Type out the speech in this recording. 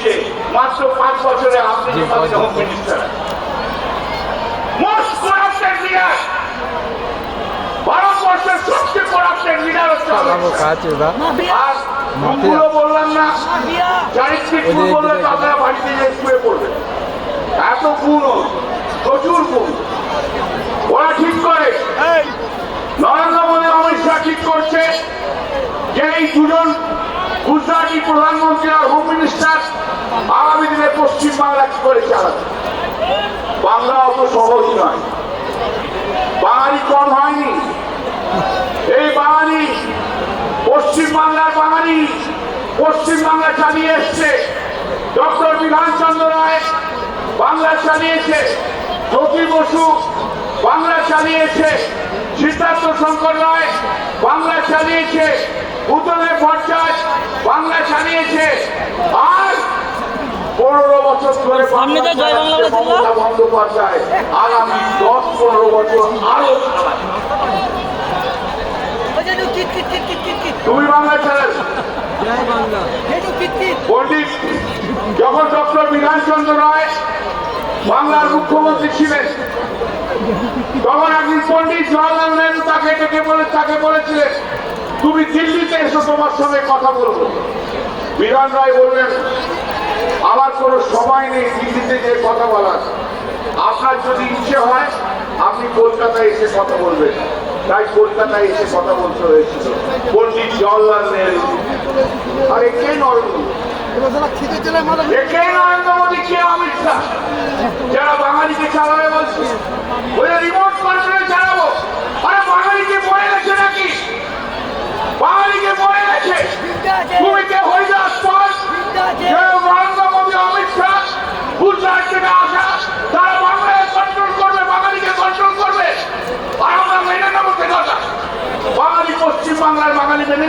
দিয়েছে মাত্র 5 বছরে আপনি home minister. Most corrupted leader, ভারতবর্ষের সবচেয়ে করাপ্টেড লিডার হচ্ছে আর ভুলগুলো বললাম না, চারিত্রিক ভুল বললে তো আপনারা বাড়িতে গিয়ে শুয়ে পড়বেন। এত ভুল, প্রচুর ভুল ওরা ঠিক করে। নরেন্দ্র মোদী অমিত শাহ ঠিক করছে যে এই দুজন গুজরাটি প্রধানমন্ত্রী আর হোম মিনিস্টার আগামী দিনে পশ্চিম বাংলা কি করে চালাবে। বাংলা অত সহজ নয়, বাঙালি কম হয়নি। এই বাঙালি পশ্চিম বাংলার বাঙালি পশ্চিম বাংলা চালিয়ে এসছে। ডক্টর বিধানচন্দ্র রায় বাংলা চালিয়েছে, জ্যোতি বসু বাংলা চালিয়েছে, সিদ্ধার্থ শঙ্কর রায় বাংলা চালিয়েছে, বুদ্ধদেব ভট্টাচার্য বাংলা চালিয়েছে। আর 15 বছর ধরে মমতা বন্দ্যোপাধ্যায় আগামী 10-15 বছর আরো তুমি বাংলা চালাবে। পণ্ডিত যখন ডক্টর বিধানচন্দ্র রায় বাংলার মুখ্যমন্ত্রী ছিলেন তখন একদিন পণ্ডিত জওয়াহরলাল নেহরু তাকে বলেছিলেন তুমি দিল্লিতে এসো, তোমার সঙ্গে কথা বলবো। বিধান রায় বললেন আমার কোনো সময় নেই দিল্লিতে যে কথা বলার, আপনার যদি ইচ্ছে হয় আপনি কলকাতায় এসে কথা বলবেন। তাই কলকাতায় এসে কথা বলতে হয়েছিল পণ্ডিত জওয়াহরলাল নেহরু। আরে কে নরেন্দ্র মোদী, কে অমিত শাহ যারা বাঙালিকে চালাবে বলছে, ওরা রিমোট কন্ট্রোলে চালাবো। আরে বাঙালিকে পড়ে গেছে নাকি? বাঙালিকে পড়ে গেছে। তুমি কে হয়ে যাস পর নরেন্দ্র মোদী অমিত শাহ গুজরাট থেকে আসা, তারা বাংলায় কন্ট্রোল করবে, বাঙালিকে কন্ট্রোল করবে। আর আমরা মেনে নেবো কথা, বাঙালি পশ্চিম বাংলার বাঙালি মেনে